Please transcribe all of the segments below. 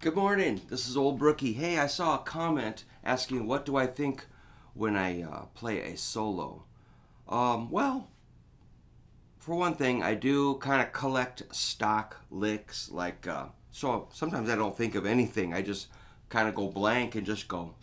Good morning. This is old Brookie. Hey, I saw a comment asking what do I think when I play a solo. Well, for one thing, I do kind of collect stock licks. So sometimes I don't think of anything. I just kind of go blank and just go.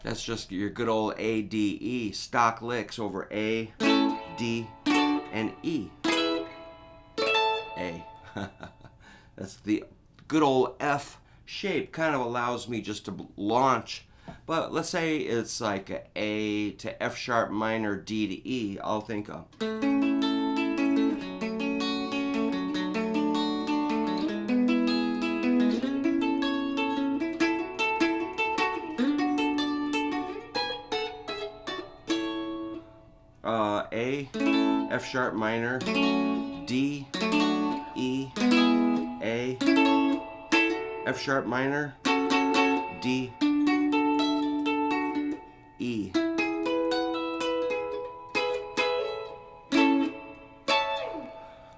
That's just your good old A, D, E, stock licks over A, D, and E. A. That's the good old F shape. Kind of allows me just to launch. But let's say it's like A to F sharp minor, D to E. I'll think of. A, F sharp minor, D, E, A, F sharp minor, D, E.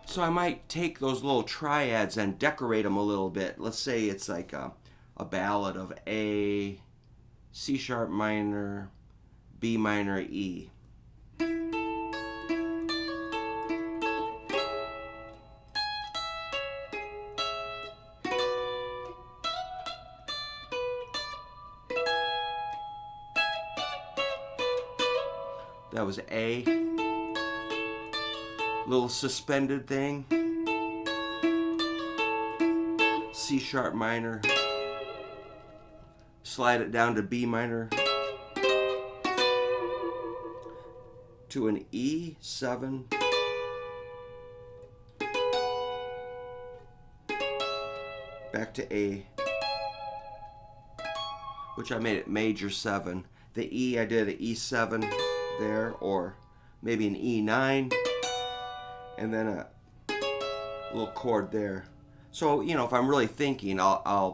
So I might take those little triads and decorate them a little bit. Let's say it's like a ballad of A, C sharp minor, B minor, E. That was A. Little suspended thing. C sharp minor. Slide it down to B minor. To an E7. Back to A. Which I made it major 7. The E, I did an E7 there, or maybe an E9, and then a little chord there. So if I'm really thinking, I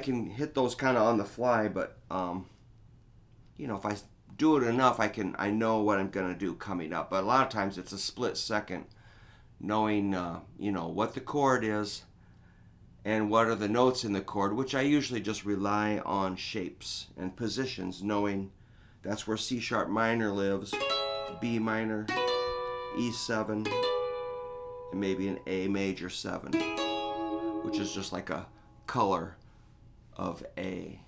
can hit those kind of on the fly, but if I do it enough, I know what I'm gonna do coming up. But a lot of times it's a split second, knowing what the chord is and what are the notes in the chord, which I usually just rely on shapes and positions, knowing that's where C sharp minor lives, B minor, E7, and maybe an A major 7, which is just like a color of A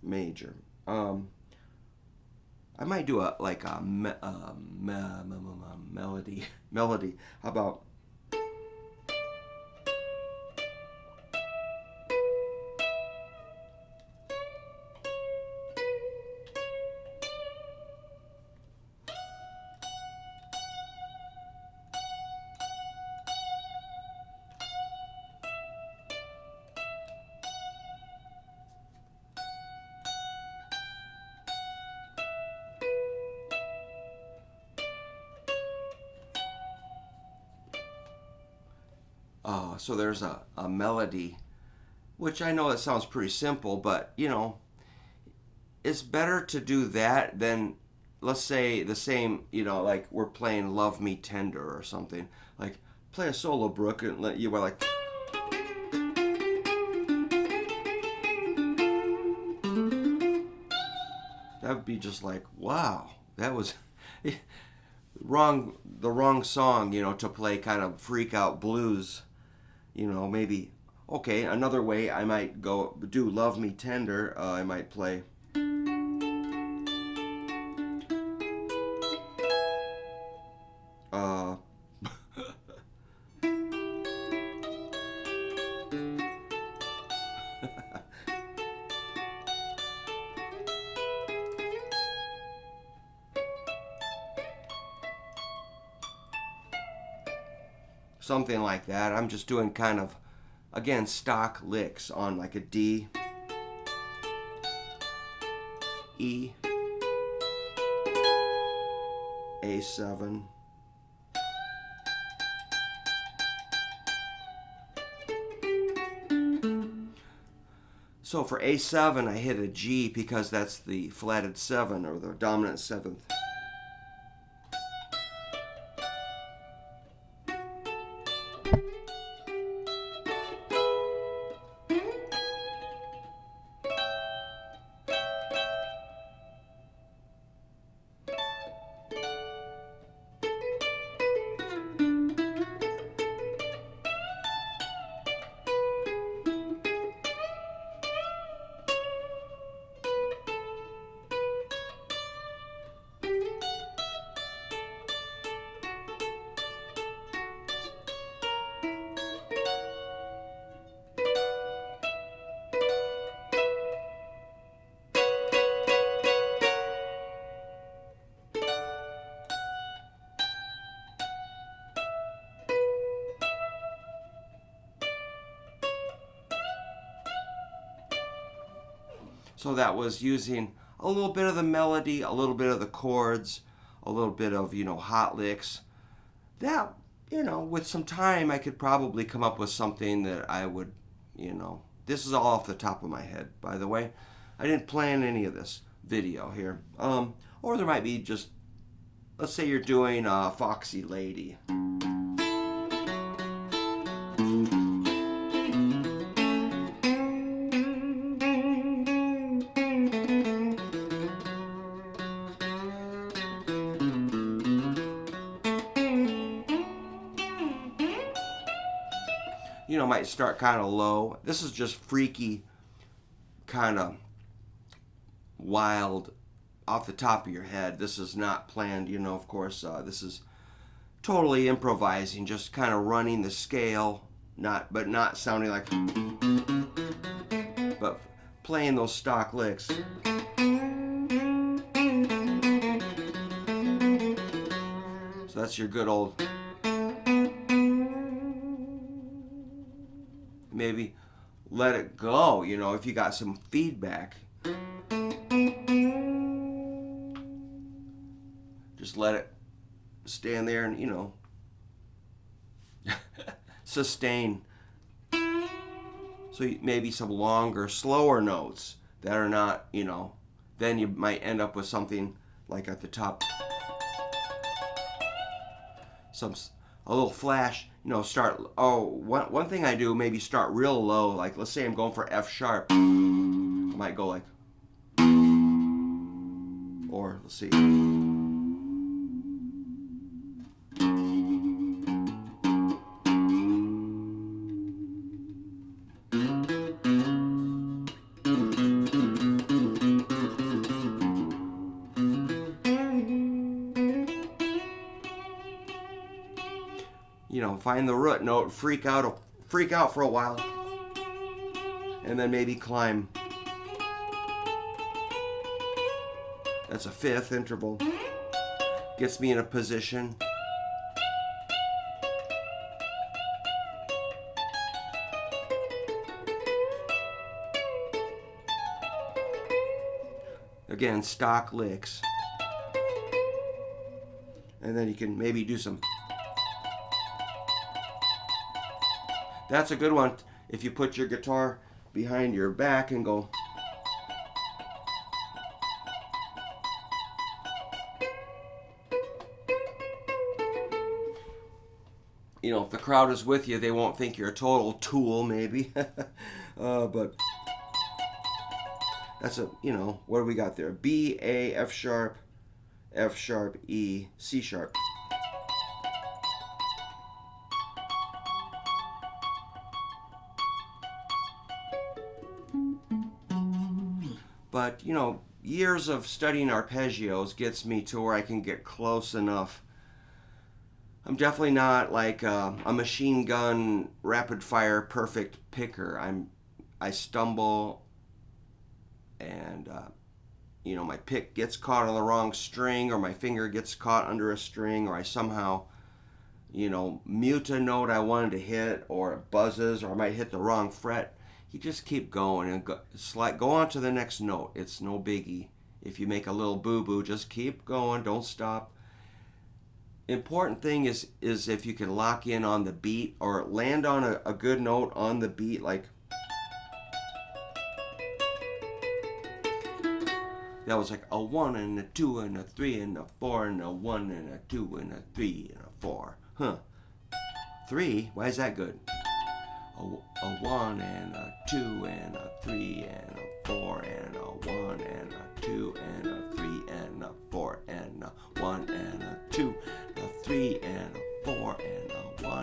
major. I might do a melody. How about? So there's a melody, which I know that sounds pretty simple, but it's better to do that than, let's say, the same, like we're playing Love Me Tender or something. Like, play a solo, Brook, and you were like. That would be just like, wow, that was the wrong song, to play kind of freak out blues. Maybe, okay, another way I might go do Love Me Tender. I might play. Something like that. I'm just doing kind of, again, stock licks on like a D, E, A7, So for A7, I hit a G because that's the flatted 7 or the dominant 7th. So that was using a little bit of the melody, a little bit of the chords, a little bit of, hot licks. That, with some time, I could probably come up with something that I would, this is all off the top of my head, by the way. I didn't plan any of this video here. Or there might be just, let's say you're doing Foxy Lady. Might start kind of low. This is just freaky, kind of wild, off the top of your head. This is not planned, of course. This is totally improvising, just kind of running the scale, but not sounding like, but playing those stock licks. So that's your good old. Maybe let it go, if you got some feedback. Just let it stand there and, sustain. So maybe some longer, slower notes that are not, then you might end up with something like at the top. A little flash, start, one thing I do, maybe start real low, like let's say I'm going for F sharp, I might go like, or let's see. Find the root note, freak out for a while, and then maybe climb. That's a 5th interval. Gets me in a position. Again, stock licks. And then you can maybe do some. That's a good one if you put your guitar behind your back and go. If the crowd is with you, they won't think you're a total tool, maybe. But that's a, what do we got there? B, A, F sharp, E, C sharp. But, years of studying arpeggios gets me to where I can get close enough. I'm definitely not like a machine gun, rapid fire, perfect picker. I stumble and, my pick gets caught on the wrong string, or my finger gets caught under a string, or I somehow, mute a note I wanted to hit, or it buzzes, or I might hit the wrong fret. You just keep going and go on to the next note. It's no biggie. If you make a little boo-boo, just keep going. Don't stop. Important thing is if you can lock in on the beat or land on a good note on the beat, like That was like a 1 and a 2 and a 3 and a 4 and a 1 and a 2 and a 3 and a 4. Huh. 3? Why is that good? A 1 and a 2 and a 3 and a 4 and a 1 and